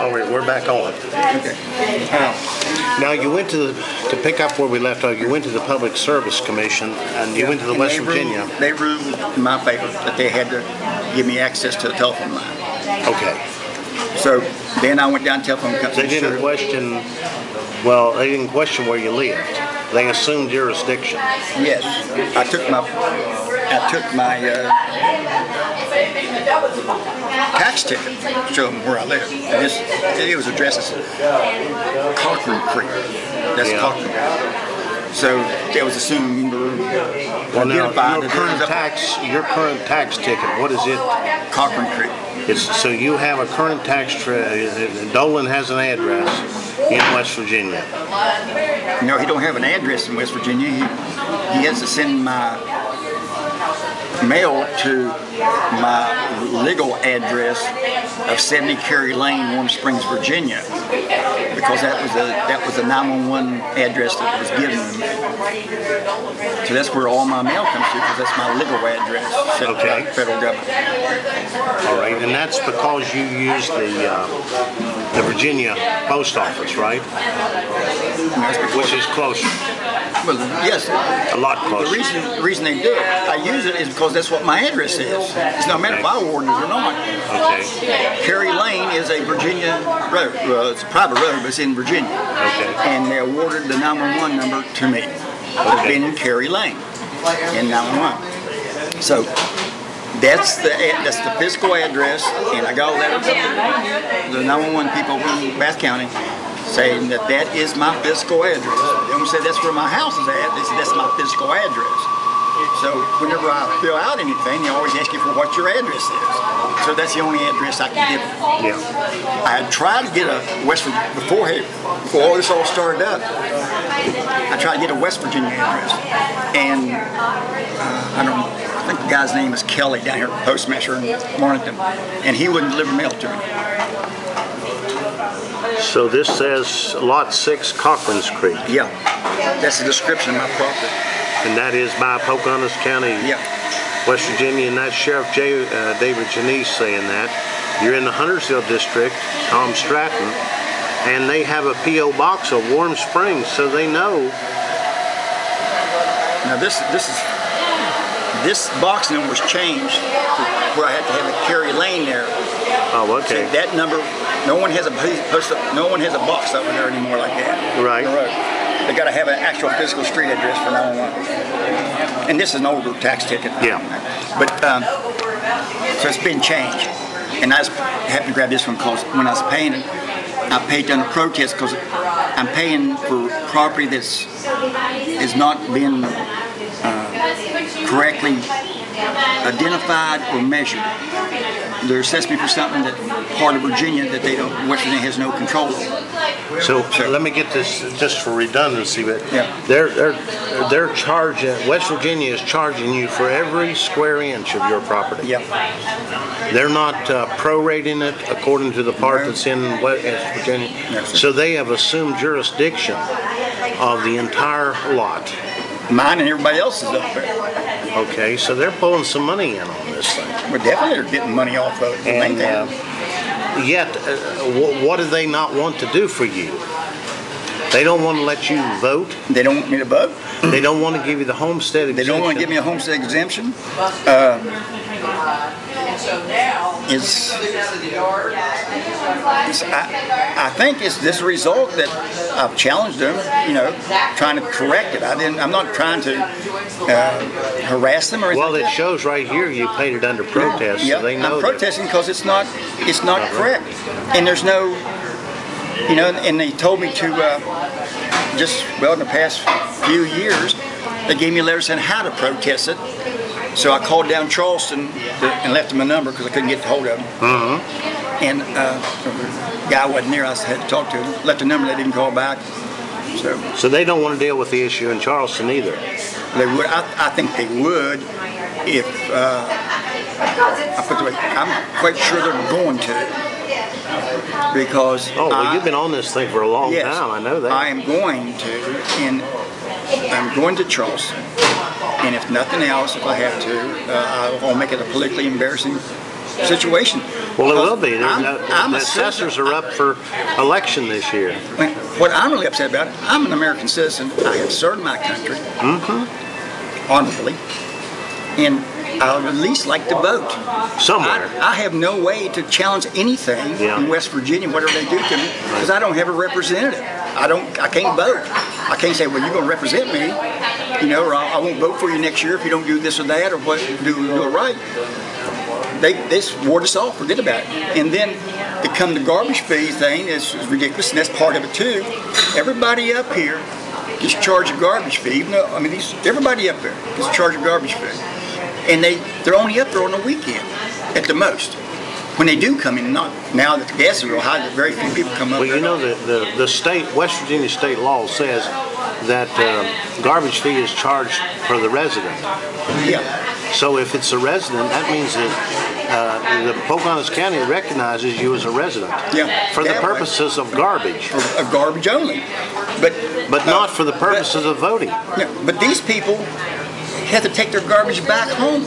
All right, we're back on. Okay. Now you went to pick up where we left off. You went to the Public Service Commission, and you went to the West Virginia. They ruled in my favor that they had to give me access to a telephone line. Okay. So then I went down to the telephone company. They didn't question. Well, they didn't question where you lived. They assumed jurisdiction. Yes, I took my tax ticket to show them where I live. And it was addressed as Cochran Creek. That's Cochran. So they was assuming well, now, your current tax ticket, what is it? Cochran Creek. So you have a current tax Dolan has an address in West Virginia. No, he don't have an address in West Virginia. He has to send my mail to my legal address of 70 Cary Lane, Warm Springs, Virginia, because that was the 911 address that was given to me. So that's where all my mail comes to, because that's my legal address set by the federal government. All right, and that's because you use the Virginia post office, right? Which is closer. Well, yes, a lot closer. The reason they do it, I use it, is because that's what my address is. It's no matter if I awarded it or not. Okay. Cary Lane is a Virginia road. Well, it's a private road, but it's in Virginia. Okay. And they awarded the 911 number to me. It's been in Cary Lane in 911. So that's the physical address, and I got all that from the 911 people from Bath County saying that is my physical address. They don't say that's where my house is at. They say that's my physical address. So whenever I fill out anything, they always ask you for what your address is. So that's the only address I can give them. Yeah. I had tried to get a before all this all started up. I tried to get a West Virginia address, and I think the guy's name is Kelly down here, postmaster in Mornington, and he wouldn't deliver mail to me. So this says Lot 6, Cochran's Creek. Yeah, that's the description of my property. And that is by Pocahontas County, West Virginia, and that's Sheriff David Janice saying that. You're in the Huntersville District, Tom Stratton, and they have a P.O. box of Warm Springs, so they know. Now this box number was changed to where I had to have a Cary Lane there. Oh, okay. So that number, no one has a box over there anymore like that. Right. They got to have an actual physical street address for 911. And this is an older tax ticket. Yeah. But so it's been changed. And I just happened to grab this one close. When I was paying it, I paid under protest because I'm paying for property that's is not being correctly identified or measured. They're assessing me for something that part of Virginia that West Virginia has no control over. So let me get this just for redundancy, but they're charging. West Virginia is charging you for every square inch of your property. Yep. They're not prorating it according to the part that's in West Virginia. No, so they have assumed jurisdiction of the entire lot. Mine and everybody else's up there. Okay, so they're pulling some money in on this thing. Well, definitely they're getting money off of it. And yet, what do they not want to do for you? They don't want to let you vote. They don't want me to vote. They don't want to give you the homestead exemption. They don't want to give me a homestead exemption. I think it's this result that I've challenged them, trying to correct it. I'm not trying to harass them or anything. Well, it shows right here you paid it under protest, so they know. I'm protesting because it's not correct, and there's no, and they told me to in the past few years, they gave me a letter saying how to protest it. So I called down Charleston and left them a number because I couldn't get a hold of them. And the guy wasn't there. I had to talk to him. Left a number. They didn't call back. So they don't want to deal with the issue in Charleston either. They would. I think they would if I put it the way. I'm quite sure they're going to. Because you've been on this thing for a long time. I know that. I am going to, and I'm going to Charleston. And if nothing else, if I have to, I'll make it a politically embarrassing situation. Well, it will be. The assessors are up for election this year. What I'm really upset about, I'm an American citizen. I have served my country honorably, and I would at least like to vote. Somewhere. I have no way to challenge anything in West Virginia, whatever they do to me, because I don't have a representative. I can't vote. I can't say, well, you're going to represent me, you know, or I won't vote for you next year if you don't do this or that, or what, do it right. They ward us off, forget about it. And then to come to garbage fee thing is ridiculous, and that's part of it too. Everybody up here gets charged a garbage fee, even though, I mean, everybody up there gets charged a garbage fee. And they're only up there on the weekend, at the most. When they do come in, not now that the gas is real high, very few people come up there. Well, you know, the state, West Virginia state law says that garbage fee is charged for the resident. Yeah. So if it's a resident, that means that the Pocahontas County recognizes you as a resident. Yeah. For the purposes of garbage. Of garbage only. But not for the purposes of voting. Yeah, but these people have to take their garbage back home.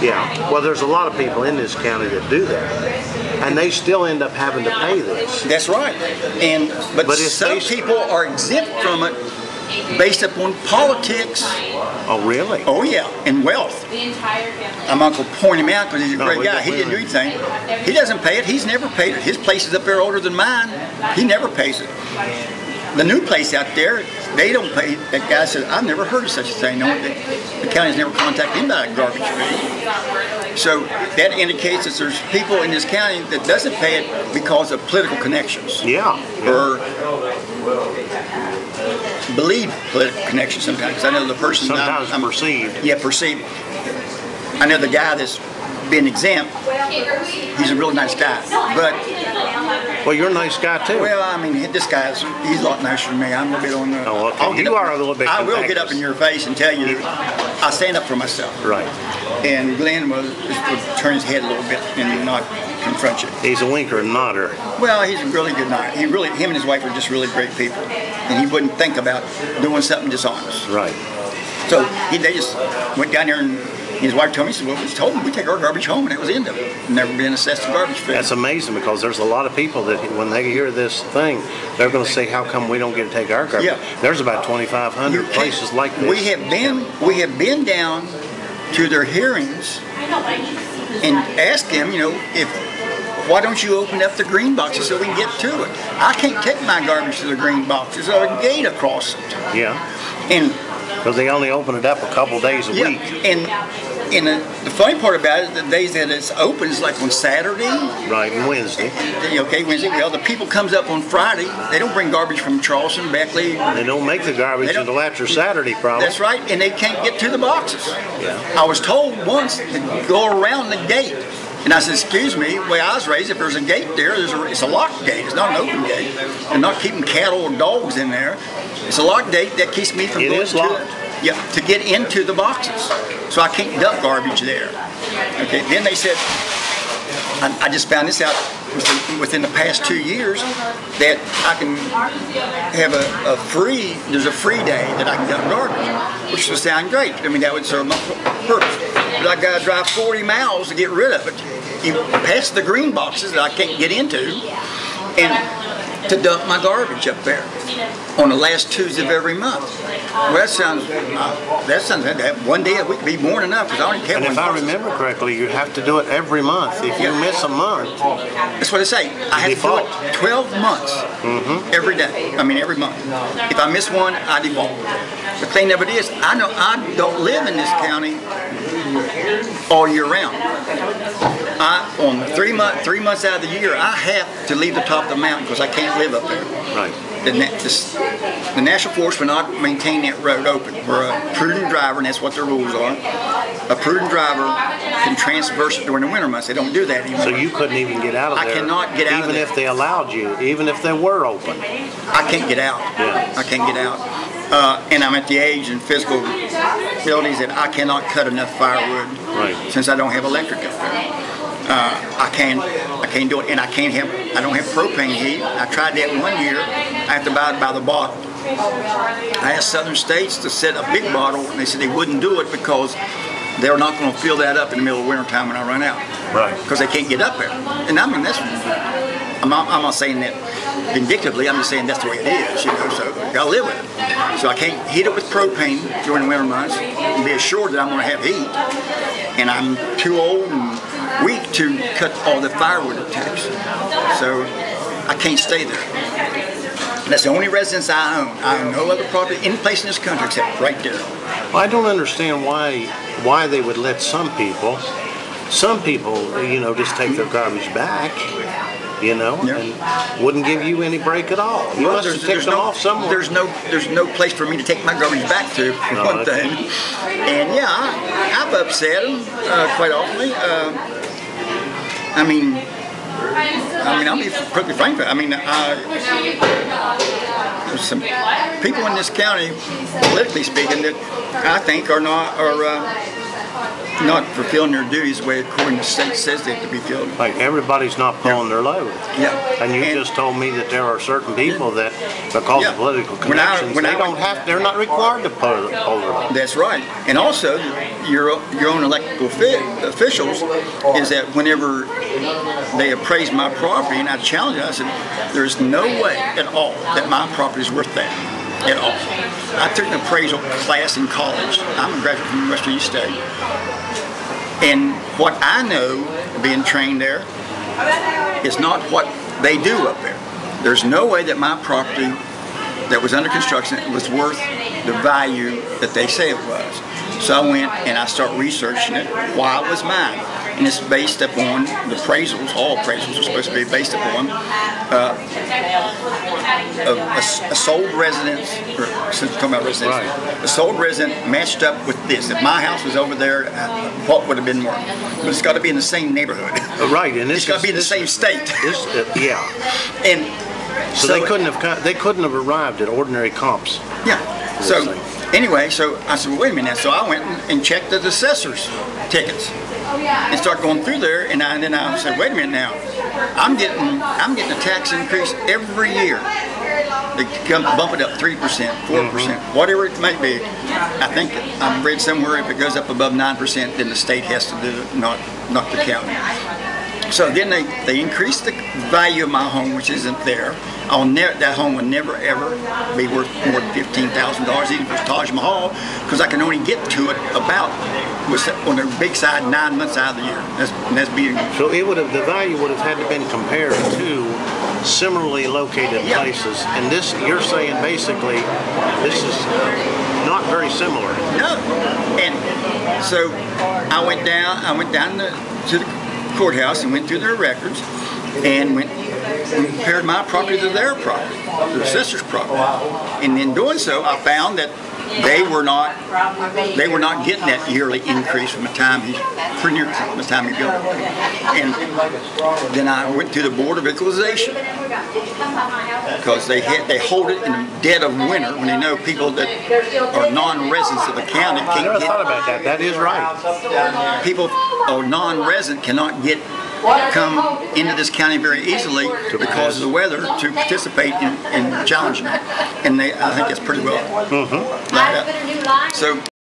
Yeah, well, there's a lot of people in this county that do that, and they still end up having to pay this. That's right. But some people are exempt from it based upon politics. Oh, really? Oh, yeah, and wealth. I'm not going to point him out because he's a great guy. He didn't do anything. He doesn't pay it. He's never paid it. His place is up there older than mine. He never pays it. The new place out there, they don't pay. That guy said, I've never heard of such a thing. No, the county's never contacted him about a garbage fee. So that indicates that there's people in this county that doesn't pay it because of political connections. Yeah. Or believe political connections sometimes. Because I know the person. Sometimes perceived. Yeah, perceived. I know the guy that's been exempt. He's a real nice guy, but. Well, you're a nice guy too. Well, I mean, he's a lot nicer than me. I'm a little bit on the. Oh, okay. You are a little bit. I will get up in your face and tell you, I stand up for myself. Right. And Glenn would turn his head a little bit and not confront you. He's a winker and nodder. Well, he's a really good guy. Him and his wife are just really great people, and he wouldn't think about doing something dishonest. Right. So they just went down there and. His wife told me, she said, well, we told him we take our garbage home, and that was the end of it. Never been assessed a garbage fee. That's amazing because there's a lot of people that when they hear this thing, they're going to say, how come we don't get to take our garbage? Yeah. There's about 2,500 places like this. We have been down to their hearings and asked them, you know, why don't you open up the green boxes so we can get to it? I can't take my garbage to the green boxes. There's a gate across it. Yeah. And because they only open it up a couple days a week. And the funny part about it, the days that it's open is like on Saturday. Right, and Wednesday. Okay, Wednesday. Well, the people comes up on Friday. They don't bring garbage from Charleston, Beckley. They don't make the garbage until after Saturday, probably. That's right, and they can't get to the boxes. Yeah. I was told once to go around the gate. And I said, excuse me, the way I was raised, if there's a gate there, it's a locked gate. It's not an open gate. They're not keeping cattle or dogs in there. It's a locked gate that keeps me from going to get into the boxes. So I can't dump garbage there. Okay. Then they said, I just found this out within the past 2 years that I can have there's a free day that I can dump garbage, which would sound great. I mean, that would serve my purpose. But I got to drive 40 miles to get rid of it. You pass the green boxes that I can't get into, and to dump my garbage up there on the last Tuesday of every month. Well, that sounds one day a week would be more than enough because I only have one. And if I remember correctly, you have to do it every month. If you miss a month, that's what I say. I have to do it 12 months every day. I mean every month. If I miss one, I default. The thing of it is, I know I don't live in this county all year round. On 3 months out of the year, I have to leave the top of the mountain because I can't live up there. Right. The National Forest will not maintain that road open. We're a prudent driver, and that's what the rules are. A prudent driver can transverse it during the winter months. They don't do that anymore. So you couldn't even get out of there. I cannot get out of there. Even if they allowed you, even if they were open. I can't get out. Yeah. I can't get out. And I'm at the age and physical abilities that I cannot cut enough firewood since I don't have electric up there. I can't do it, and I don't have propane heat. I tried that 1 year. I have to buy it by the bottle. I asked Southern States to set a big bottle, and they said they wouldn't do it because they're not going to fill that up in the middle of winter time when I run out. Right. Because they can't get up there. And I mean, I'm not saying that vindictively, I'm just saying that's the way it is, you know, so you gotta live with it. So I can't heat it with propane during the winter months and be assured that I'm gonna have heat. And I'm too old and weak to cut all the firewood it takes. So I can't stay there. That's the only residence I own. I own no other property any place in this country except right there. Well, I don't understand why they would let some people, you know, just take their garbage back, you know, and wouldn't give you any break at all. You must have ticked them off somewhere. There's no place for me to take my garbage back to, for one thing. And yeah, I've upset them quite often. I mean, I'll be perfectly frank with you. I mean, there's some people in this county, politically speaking, that I think are not fulfilling their duties the way according to the state says they have to be filled. Like everybody's not pulling their load. Yeah. And you just told me that there are certain people that, because of political connections, they're not required to pull their load. That's right. And also, your own elected officials is that whenever they appraise my property, and I challenge it, I said, there's no way at all that my property is worth that. At all. I took an appraisal class in college. I'm a graduate from Western State. And what I know, being trained there, is not what they do up there. There's no way that my property that was under construction was worth the value that they say it was. So I went and I started researching it while it was mine. And it's based upon the appraisals, all appraisals are supposed to be based upon a sold residence, or since we're talking about residence, a sold resident matched up with this. If my house was over there, what would have been more? But it's got to be in the same neighborhood. Right, and it's got to be in the same state. Yeah. And so they couldn't have arrived at ordinary comps. Yeah. So anyway, so I said, well, wait a minute. So I went and checked the assessor's tickets. And start going through there, and then I said, wait a minute now, I'm getting a tax increase every year. They come bump it up 3%, 4%, whatever it might be. I think I've read somewhere if it goes up above 9%, then the state has to do it, not the county. So then they increase the value of my home, which isn't there. That home will never ever be worth more than $15,000, even for Taj Mahal, because I can only get to it about on the big side 9 months out of the year. That's being. So the value would have had to been compared to similarly located places, and this you're saying basically this is not very similar. No, and so I went down to the courthouse and went through their records and compared my property to their property, the assessor's property. And in doing so, I found that they were not getting that yearly increase from the time he built it. And then I went to the Board of Equalization because they hold it in the dead of winter when they know people that are non-residents of the county can't I never thought about that. That is right. People or non-resident cannot come into this county very easily because of the weather to participate in challenging it. And I think that's pretty well. So